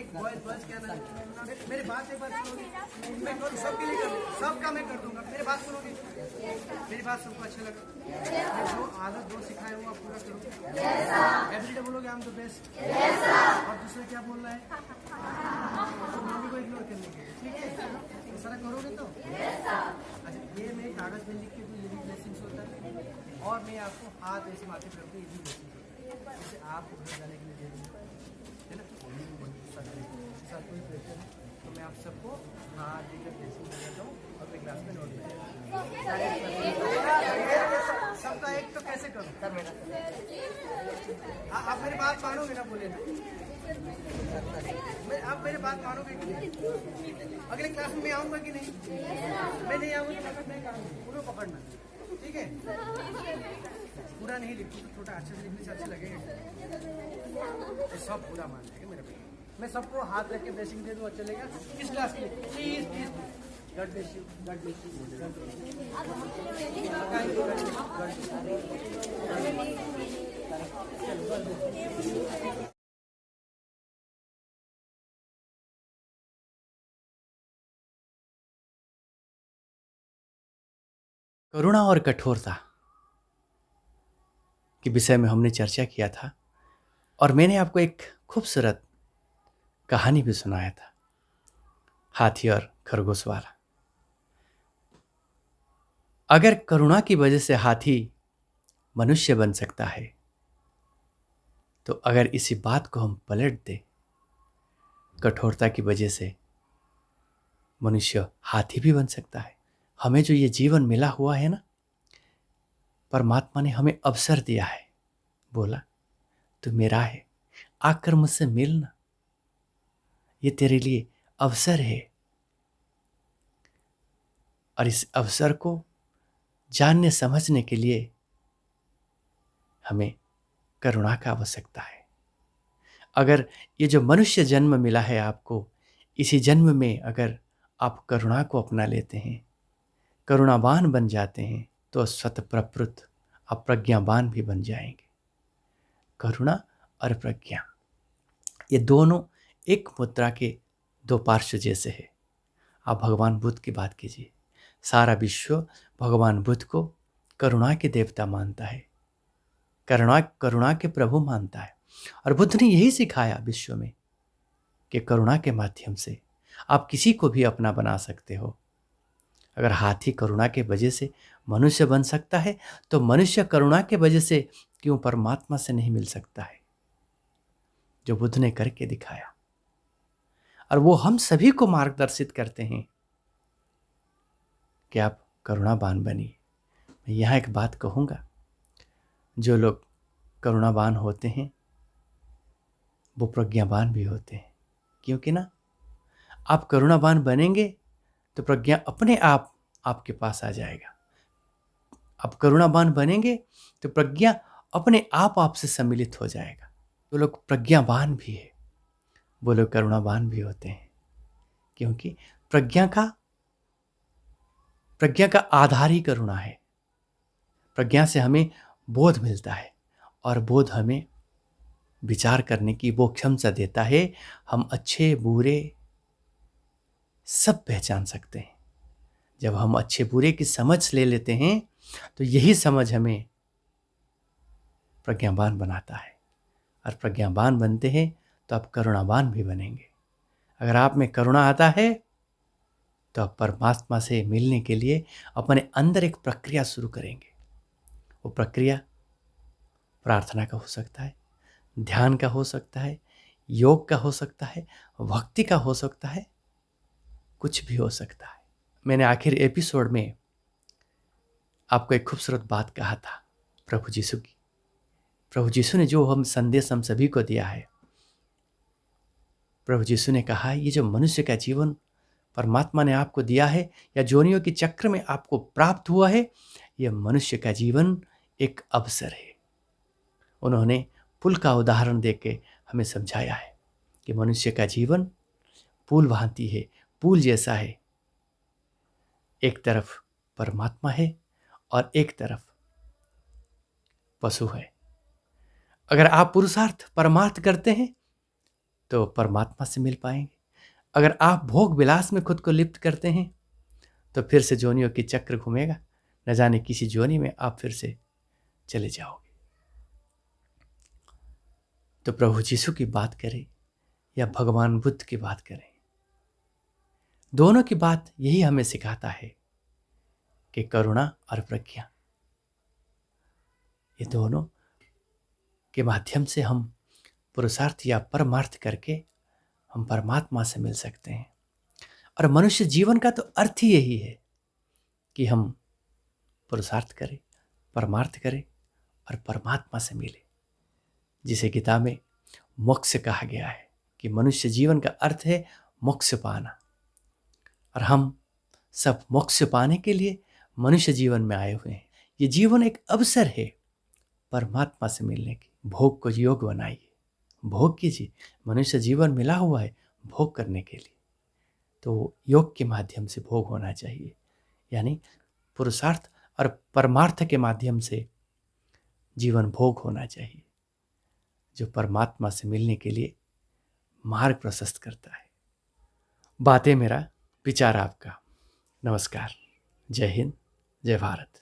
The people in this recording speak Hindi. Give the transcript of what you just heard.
बॉयज बॉयज क्या नाम है? मेरी बात एक बार सुनोगी? मैं करूँ सबके लिए कर सबका मैं कर दूंगा। मेरी बात सुनोगी? मेरी बात सबको अच्छा लगा? मैं जो आदत जो सिखाए वो आप पूरा करो। एवरीडे बोलोगे हम तो बेस्ट। और दूसरा क्या बोलना है? तो मम्मी को इग्नोर करने के लिए, ठीक है? तो सारा करोगे तो? अच्छा, ये मैं कागज में लिख के दूँ, ये भी ब्लेसिंग्स होता है। और मैं आपको हाथ ऐसे माथे पे रखूँ, ये भी ब्लेसिंग्स होता है। जैसे आपको घर जाने के लिए दे दूँगा, है ना? साथ कोई प्रेशर है तो मैं आप सबको हाथ देकर ब्लेसिंग देता हूँ और मैं क्लास में नोट सबका एक तो कैसे करूँ? आप मेरी बात मानोगे ना? बोले ना, आप मेरी बात मानोगे कि नहीं? अगले क्लास में मैं आऊँगा कि नहीं? मैं नहीं आऊँगा तो मैं करूँगा, पूरा पकड़ना, ठीक है? पूरा नहीं लिखूँ तो छोटा अच्छे से लिखने से अच्छा लगेगा। सब पूरा मान लेगा मेरे पे। मैं सबको हाथ रख के ब्लेसिंग दे दूँ, चलेगा? किस क्लास के लिए? Please please God bless you, God bless you. करुणा और कठोरता के विषय में हमने चर्चा किया था और मैंने आपको एक खूबसूरत कहानी भी सुनाया था, हाथी और खरगोश वाला। अगर करुणा की वजह से हाथी मनुष्य बन सकता है तो अगर इसी बात को हम पलट दें, कठोरता की वजह से मनुष्य हाथी भी बन सकता है। हमें जो ये जीवन मिला हुआ है ना, परमात्मा ने हमें अवसर दिया है, बोला तू मेरा है, आकर मुझसे मिलना, ये तेरे लिए अवसर है। और इस अवसर को जानने समझने के लिए हमें करुणा का आवश्यकता है। अगर ये जो मनुष्य जन्म मिला है आपको, इसी जन्म में अगर आप करुणा को अपना लेते हैं, करुणावान बन जाते हैं, तो स्वतः आप प्रज्ञावान भी बन जाएंगे। करुणा और प्रज्ञा, ये दोनों एक मुद्रा के दो पार्श्व जैसे है। आप भगवान बुद्ध की बात कीजिए, सारा विश्व भगवान बुद्ध को करुणा के देवता मानता है, करुणा के प्रभु मानता है। और बुद्ध ने यही सिखाया विश्व में कि करुणा के माध्यम से आप किसी को भी अपना बना सकते हो। अगर हाथी करुणा के वजह से मनुष्य बन सकता है तो मनुष्य करुणा के वजह से क्यों परमात्मा से नहीं मिल सकता है, जो बुद्ध ने करके दिखाया। और वो हम सभी को मार्गदर्शित करते हैं कि आप करुणावान बनिए। मैं यहाँ एक बात कहूँगा, जो लोग करुणावान होते हैं वो प्रज्ञावान भी होते हैं। क्योंकि ना, आप करुणावान बनेंगे तो प्रज्ञा अपने आप आपके पास आ जाएगा। आप करुणावान बनेंगे तो प्रज्ञा अपने आप आपसे सम्मिलित हो जाएगा। जो लोग प्रज्ञावान भी है वो लोग करुणावान भी होते हैं, क्योंकि प्रज्ञा का आधार ही करुणा है। प्रज्ञा से हमें बोध मिलता है और बोध हमें विचार करने की वो क्षमता देता है। हम अच्छे बुरे सब पहचान सकते हैं। जब हम अच्छे बुरे की समझ ले लेते हैं तो यही समझ हमें प्रज्ञावान बनाता है। और प्रज्ञावान बनते हैं तो आप करुणावान भी बनेंगे। अगर आप में करुणा आता है तो आप परमात्मा से मिलने के लिए अपने अंदर एक प्रक्रिया शुरू करेंगे। वो प्रक्रिया प्रार्थना का हो सकता है, ध्यान का हो सकता है, योग का हो सकता है, भक्ति का हो सकता है, कुछ भी हो सकता है। मैंने आखिर एपिसोड में आपको एक खूबसूरत बात कहा था प्रभु यीशु की। प्रभु यीशु ने जो हम संदेश हम सभी को दिया है, प्रभु यीशु ने कहा ये जो मनुष्य का जीवन परमात्मा ने आपको दिया है या जोनियों के चक्र में आपको प्राप्त हुआ है, यह मनुष्य का जीवन एक अवसर है। उन्होंने पुल का उदाहरण देके हमें समझाया है कि मनुष्य का जीवन पुल भांति है, पुल जैसा है। एक तरफ परमात्मा है और एक तरफ पशु है। अगर आप पुरुषार्थ परमार्थ करते हैं तो परमात्मा से मिल पाएंगे। अगर आप भोग विलास में खुद को लिप्त करते हैं तो फिर से जोनियों की चक्र घूमेगा, न जाने किसी जोनी में आप फिर से चले जाओगे। तो प्रभु यीशु की बात करें या भगवान बुद्ध की बात करें, दोनों की बात यही हमें सिखाता है कि करुणा और प्रज्ञा, ये दोनों के माध्यम से हम पुरुषार्थ या परमार्थ करके हम परमात्मा से मिल सकते हैं। और मनुष्य जीवन का तो अर्थ ही यही है कि हम पुरुषार्थ करें, परमार्थ करें और परमात्मा से मिले, जिसे गीता में मोक्ष कहा गया है कि मनुष्य जीवन का अर्थ है मोक्ष पाना। और हम सब मोक्ष पाने के लिए मनुष्य जीवन में आए हुए हैं। ये जीवन एक अवसर है परमात्मा से मिलने की। भोग को योग बनाइए, भोग कीजिए। मनुष्य जीवन मिला हुआ है भोग करने के लिए, तो योग के माध्यम से भोग होना चाहिए, यानी पुरुषार्थ और परमार्थ के माध्यम से जीवन भोग होना चाहिए, जो परमात्मा से मिलने के लिए मार्ग प्रशस्त करता है। बातें मेरा, विचार आपका। नमस्कार। जय हिंद, जय भारत।